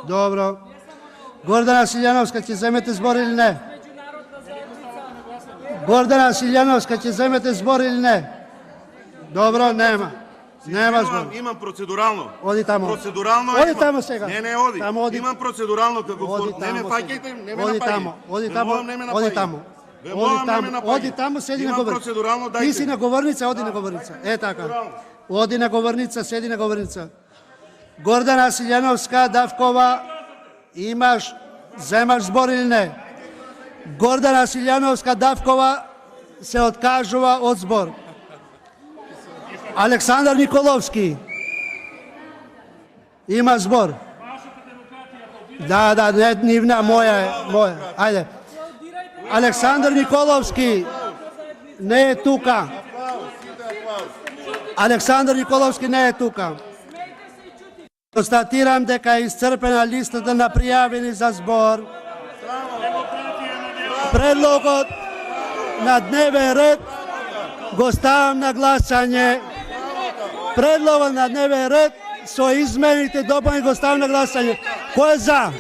Dobro. Gordana Siljanovska će zemete zbor ili ne? Gordana Siljanovska će zemete zbor ili ne? Dobro, nema. Nema zbor. Imam proceduralno. Odi tamo. Proceduralno Odi imam. tamo сега. Ne, odi. Tamo odi. Imam proceduralno kako... Odi Ne, tamo фаќајте, не ме Odi напаѓајте. tamo, odi Ве tamo, молам, не ме odi напаѓајте. tamo. Ве Odi молам, не ме tamo, напаѓајте. odi tamo, sedi na Имам govornici. процедурално, Ti дајте. si na govornica, odi na govornica. E така. Odi na govornica, sedi na govornica. Gordana Siljanovska, Davkova, imaš, zemaš zbor ili ne? Gordana Siljanovska, Davkova se odkažuva od zbor. Aleksandar Nikolovski ima zbor. Da, ne, nivna, moja je, moja. Ajde. Aleksandar Nikolovski ne je tuka. Aleksandar Nikolovski ne je tuka. Konstatiram дека е iscrpena listата na prijavljeni za zbor. Predlogот na dnevен ред го ставам на гласање. Предлогот на дневен ред со измените допълни го ставам на гласање. Кој е за?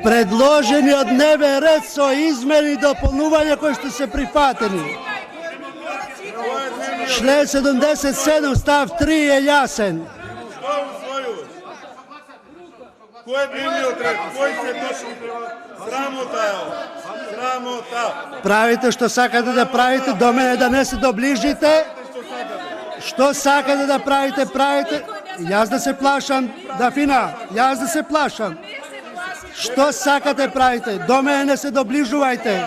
Предложениот дневен ред со измени и дополнувања кои што се прифатени. Член 77 став 3 е јасен. Кој е дневниот ред? Кој се точно треба? Срамота е ова. Срамота. Правите што сакате да правите, до мене да не се доближите. Што сакате да правите, правите. Јас да се плашам, Дафина, јас да се плашам. Што сакате правите, до мене не се доближувајте.